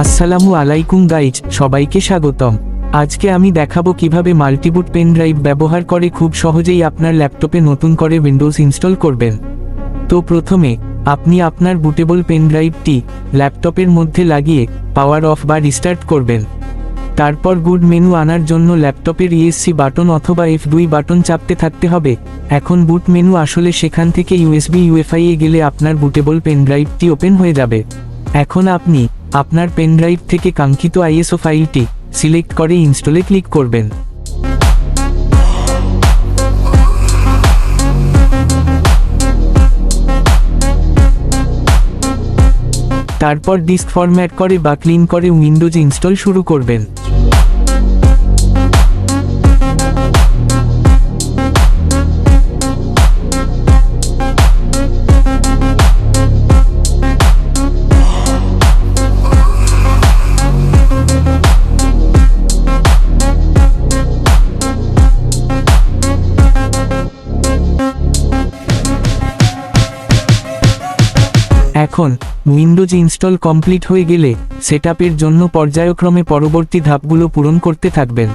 আসসালামু আলাইকুম গাইজ, সবাইকে স্বাগতম। আজকে আমি দেখাবো কিভাবে মাল্টিবুট পেন ড্রাইভ ব্যবহার করে খুব সহজেই আপনার ল্যাপটপে নতুন করে উইন্ডোজ ইনস্টল করবেন। তো প্রথমে আপনি আপনার বুটেবল পেন ড্রাইভটি ল্যাপটপের মধ্যে লাগিয়ে পাওয়ার অফ বা রিস্টার্ট করবেন। তারপর বুট মেনু আনার জন্য ল্যাপটপের ইএসসি বাটন অথবা F2 বাটন চাপতে থাকতে হবে। এখন বুট মেনু আসলে সেখান থেকে USB UEFI এ গেলে আপনার বুটেবল পেন ড্রাইভটি ওপেন হয়ে যাবে। এখন আপনি আপনার পেন ড্রাইভ থেকে কাঙ্ক্ষিত ISO ফাইলটি সিলেক্ট করে ইনস্টলে ক্লিক করবেন। তারপর ডিস্ক ফরম্যাট করে বা ক্লিন করে উইন্ডোজ ইনস্টল শুরু করবেন। এখন উইন্ডোজ ইনস্টল কমপ্লিট হয়ে গেলে সেটআপের জন্য পর্যায়ক্রমে পরবর্তী ধাপগুলো পূরণ করতে থাকবেন।